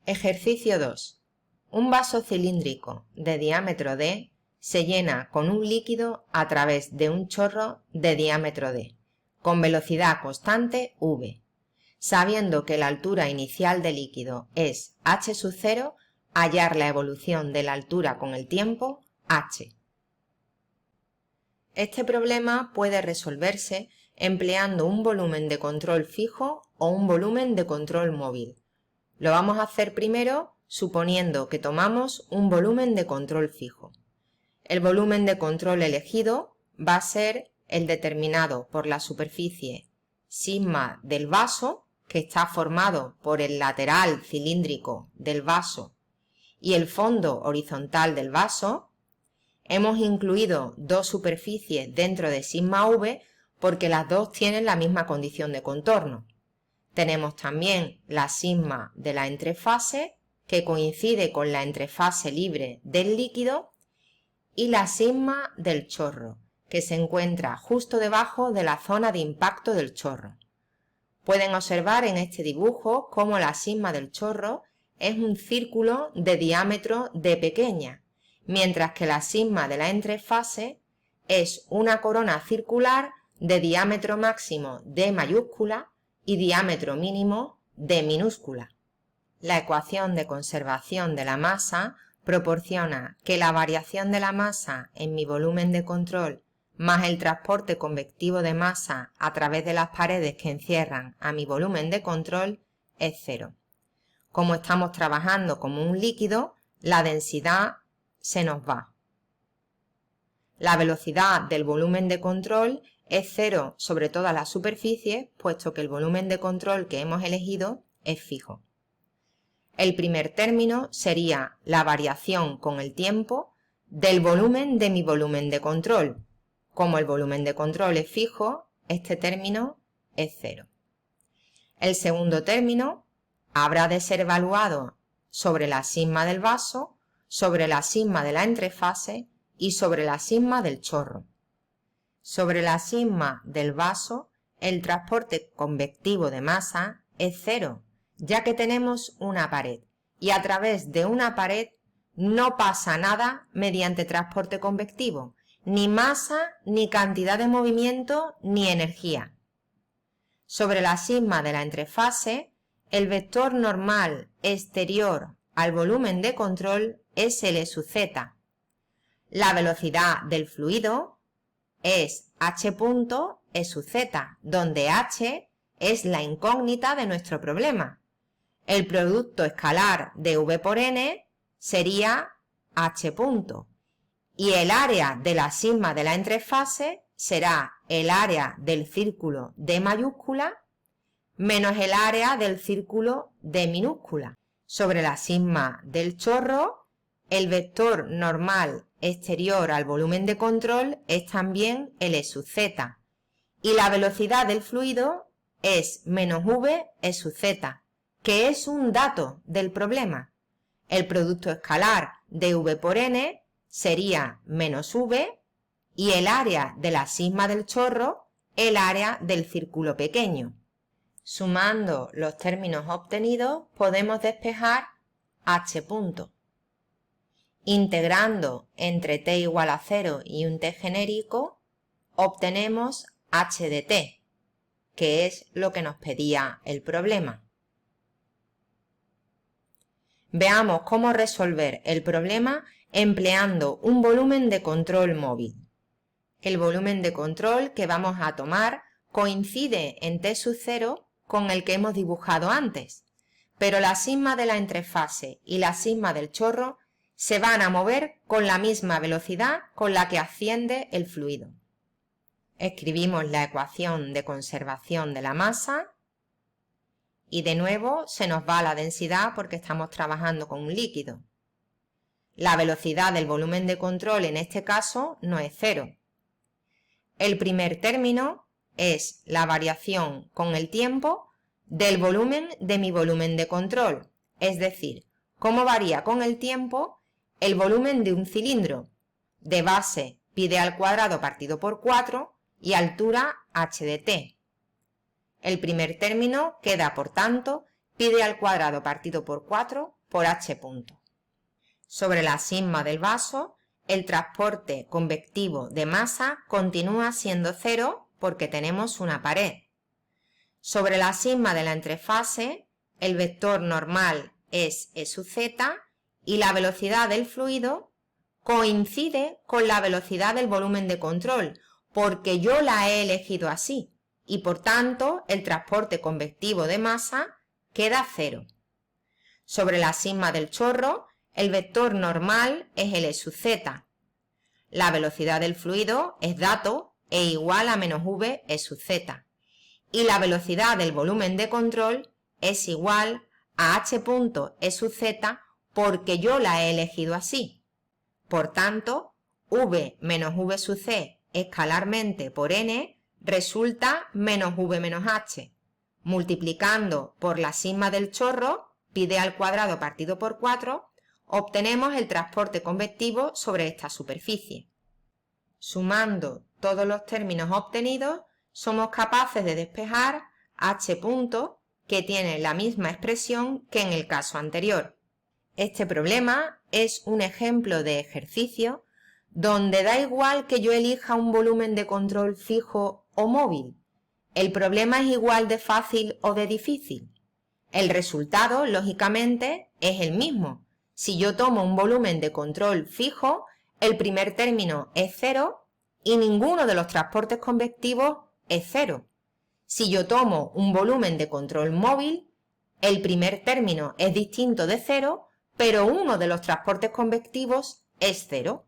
Ejercicio 2. Un vaso cilíndrico de diámetro D se llena con un líquido a través de un chorro de diámetro D, con velocidad constante v. Sabiendo que la altura inicial del líquido es h sub 0, hallar la evolución de la altura con el tiempo h. Este problema puede resolverse empleando un volumen de control fijo o un volumen de control móvil. Lo vamos a hacer primero suponiendo que tomamos un volumen de control fijo. El volumen de control elegido va a ser el determinado por la superficie sigma del vaso, que está formado por el lateral cilíndrico del vaso y el fondo horizontal del vaso. Hemos incluido dos superficies dentro de sigma v porque las dos tienen la misma condición de contorno. Tenemos también la sigma de la entrefase, que coincide con la entrefase libre del líquido, y la sigma del chorro, que se encuentra justo debajo de la zona de impacto del chorro. Pueden observar en este dibujo cómo la sigma del chorro es un círculo de diámetro d pequeña, mientras que la sigma de la entrefase es una corona circular de diámetro máximo d mayúscula y diámetro mínimo d minúscula. La ecuación de conservación de la masa proporciona que la variación de la masa en mi volumen de control más el transporte convectivo de masa a través de las paredes que encierran a mi volumen de control es 0. Como estamos trabajando como un líquido, la densidad se nos va. La velocidad del volumen de control es 0 sobre todas las superficies, puesto que el volumen de control que hemos elegido es fijo. El primer término sería la variación con el tiempo del volumen de mi volumen de control. Como el volumen de control es fijo, este término es 0. El segundo término habrá de ser evaluado sobre la sigma del vaso, sobre la sigma de la entrefase y sobre la sigma del chorro. Sobre la sigma del vaso, el transporte convectivo de masa es 0, ya que tenemos una pared, y a través de una pared no pasa nada mediante transporte convectivo, ni masa, ni cantidad de movimiento, ni energía. Sobre la sigma de la entrefase, el vector normal exterior al volumen de control es L sub z. La velocidad del fluido es h punto e sub z, donde h es la incógnita de nuestro problema. El producto escalar de v por n sería h punto, y el área de la sigma de la entrefase será el área del círculo d mayúscula menos el área del círculo d minúscula. Sobre la sigma del chorro, el vector normal exterior al volumen de control es también L sub z, y la velocidad del fluido es menos v e sub z, que es un dato del problema. El producto escalar de v por n sería menos v, y el área de la sigma del chorro el área del círculo pequeño. Sumando los términos obtenidos podemos despejar h punto. Integrando entre t igual a 0 y un t genérico, obtenemos h de t, que es lo que nos pedía el problema. Veamos cómo resolver el problema empleando un volumen de control móvil. El volumen de control que vamos a tomar coincide en t sub 0 con el que hemos dibujado antes, pero la sigma de la entrefase y la sigma del chorro se van a mover con la misma velocidad con la que asciende el fluido. Escribimos la ecuación de conservación de la masa y de nuevo se nos va la densidad porque estamos trabajando con un líquido. La velocidad del volumen de control en este caso no es 0. El primer término es la variación con el tiempo del volumen de mi volumen de control, es decir, cómo varía con el tiempo el volumen de un cilindro, de base pi d al cuadrado partido por 4 y altura h de t. El primer término queda, por tanto, pi d al cuadrado partido por 4 por h punto. Sobre la sigma del vaso, el transporte convectivo de masa continúa siendo 0 porque tenemos una pared. Sobre la sigma de la entrefase, el vector normal es E sub z y la velocidad del fluido coincide con la velocidad del volumen de control, porque yo la he elegido así, y por tanto el transporte convectivo de masa queda 0. Sobre la sigma del chorro, el vector normal es el E sub z. La velocidad del fluido es dato e igual a menos v E sub z. Y la velocidad del volumen de control es igual a h punto E sub z porque yo la he elegido así. Por tanto, v menos v sub c escalarmente por n resulta menos v menos h. Multiplicando por la sigma del chorro, pi d al cuadrado partido por 4, obtenemos el transporte convectivo sobre esta superficie. Sumando todos los términos obtenidos, somos capaces de despejar h punto, que tiene la misma expresión que en el caso anterior. Este problema es un ejemplo de ejercicio donde da igual que yo elija un volumen de control fijo o móvil. El problema es igual de fácil o de difícil. El resultado, lógicamente, es el mismo. Si yo tomo un volumen de control fijo, el primer término es 0 y ninguno de los transportes convectivos es 0. Si yo tomo un volumen de control móvil, el primer término es distinto de 0, pero uno de los transportes convectivos es 0.